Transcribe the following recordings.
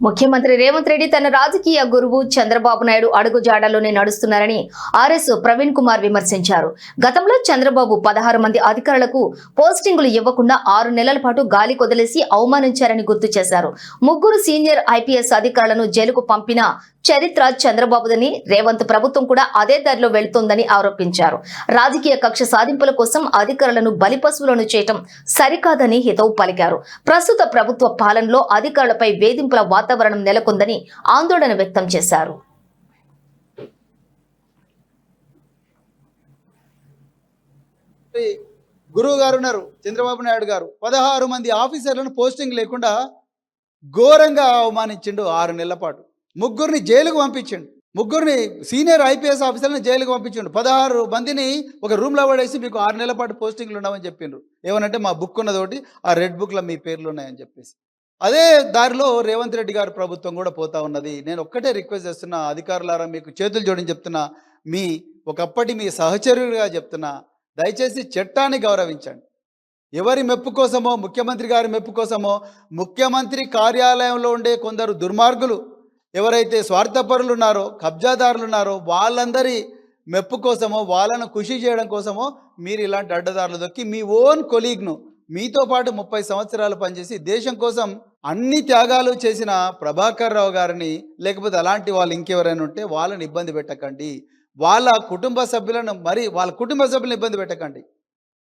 ముఖ్యమంత్రి రేవంత్ రెడ్డి తన రాజకీయ గురువు చంద్రబాబు నాయుడు అడుగుజాడలోనే నడుస్తున్నారని ఆర్ఎస్ ప్రవీణ్ కుమార్ విమర్శించారు. గతంలో చంద్రబాబు 16 మంది అధికారులకు పోస్టింగులు ఇవ్వకుండా 6 నెలల పాటు గాలి కొదిలేసి అవమానించారని గుర్తు చేశారు. 3 సీనియర్ ఐపీఎస్ అధికారులను జైలుకు పంపిన చరిత్ర చంద్రబాబుదని, రేవంత్ ప్రభుత్వం కూడా అదే దారిలో వెళ్తోందని ఆరోపించారు. రాజకీయ కక్ష సాధింపుల కోసం అధికారులను బలిపశువులను చేయటం సరికాదని హితవు పలికారు. ప్రస్తుత ప్రభుత్వ పాలనలో అధికారులపై వేధింపుల వాతావరణం నెలకొందని ఆందోళన వ్యక్తం చేశారు. గురువు గారు ఉన్నారు చంద్రబాబు నాయుడు గారు 16 మంది ఆఫీసర్లను పోస్టింగ్ లేకుండా ఘోరంగా అవమానించిండు. 6 నెలల పాటు 3 జైలుకు పంపించిండు. 3 సీనియర్ ఐపీఎస్ ఆఫీసర్లను జైలుకు పంపించిండు. 16 మందిని ఒక రూమ్లో పడేసి మీకు 6 నెలల పాటు పోస్టింగ్లు ఉన్నామని చెప్పిండ్రు. ఏమనంటే మా బుక్ ఉన్నదోటి, ఆ రెడ్ బుక్లో మీ పేర్లు ఉన్నాయని చెప్పేసి. అదే దారిలో రేవంత్ రెడ్డి గారి ప్రభుత్వం కూడా పోతా ఉన్నది. నేను ఒక్కటే రిక్వెస్ట్ చేస్తున్నా, అధికారులారా మీకు చేతులు జోడించి చెప్తున్నా, ఒకప్పటి మీ సహచరుడిగా చెప్తున్నా, దయచేసి చట్టాన్ని గౌరవించండి. ఎవరి మెప్పు కోసమో, ముఖ్యమంత్రి గారి మెప్పు కోసమో, ముఖ్యమంత్రి కార్యాలయంలో ఉండే కొందరు దుర్మార్గులు ఎవరైతే స్వార్థపరులు ఉన్నారో, కబ్జాదారులు ఉన్నారో, వాళ్ళందరి మెప్పు కోసమో, వాళ్ళను ఖుషి చేయడం కోసమో మీరు ఇలాంటి అడ్డదారులు దొక్కి మీ ఓన్ కొలీగ్ను, మీతో పాటు 30 సంవత్సరాలు పనిచేసి దేశం కోసం అన్ని త్యాగాలు చేసిన ప్రభాకర్ రావు గారిని, లేకపోతే అలాంటి వాళ్ళు ఇంకెవరైనా ఉంటే వాళ్ళని ఇబ్బంది పెట్టకండి. వాళ్ళ కుటుంబ సభ్యులను ఇబ్బంది పెట్టకండి.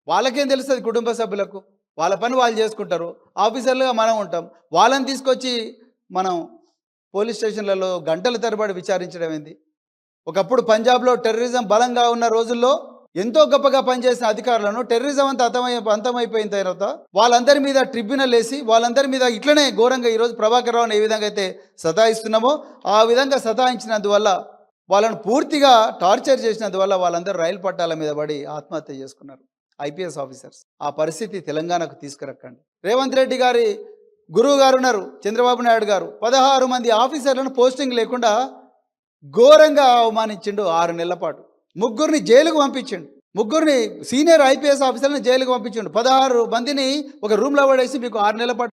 వాళ్ళకేం తెలుస్తుంది? కుటుంబ సభ్యులకు వాళ్ళ పని వాళ్ళు చేసుకుంటారు. ఆఫీసర్లుగా మనం ఉంటాం. వాళ్ళని తీసుకొచ్చి మనం పోలీస్ స్టేషన్లలో గంటల తరబడి విచారించడం ఏంది? ఒకప్పుడు పంజాబ్లో టెర్రరిజం బలంగా ఉన్న రోజుల్లో ఎంతో గొప్పగా పనిచేసిన అధికారులను టెర్రరిజం అంతా అంతమైపోయిన తర్వాత వాళ్ళందరి మీద ట్రిబ్యునల్ వేసి వాళ్ళందరి మీద ఇట్లనే ఘోరంగా ఈరోజు ప్రభాకర్ రావుని ఏ విధంగా అయితే సతాయిస్తున్నామో ఆ విధంగా సతాయించినందువల్ల, వాళ్ళను పూర్తిగా టార్చర్ చేసినందువల్ల వాళ్ళందరూ రైలు పట్టాల మీద పడి ఆత్మహత్య చేసుకున్నారు ఐపీఎస్ ఆఫీసర్స్. ఆ పరిస్థితి తెలంగాణకు తీసుకురక్కండి. రేవంత్ రెడ్డి గారి గురువు గారు ఉన్నారు చంద్రబాబు నాయుడు గారు 16 మంది ఆఫీసర్లను పోస్టింగ్ లేకుండా ఘోరంగా అవమానించిండు. 6 నెలల పాటు 3 జైలుకు పంపించిండు. 3 సీనియర్ ఐపీఎస్ ఆఫీసర్లను జైలుకు పంపించిండు. 16 మందిని ఒక రూమ్లో పడేసి మీకు 6 నెలల పాటు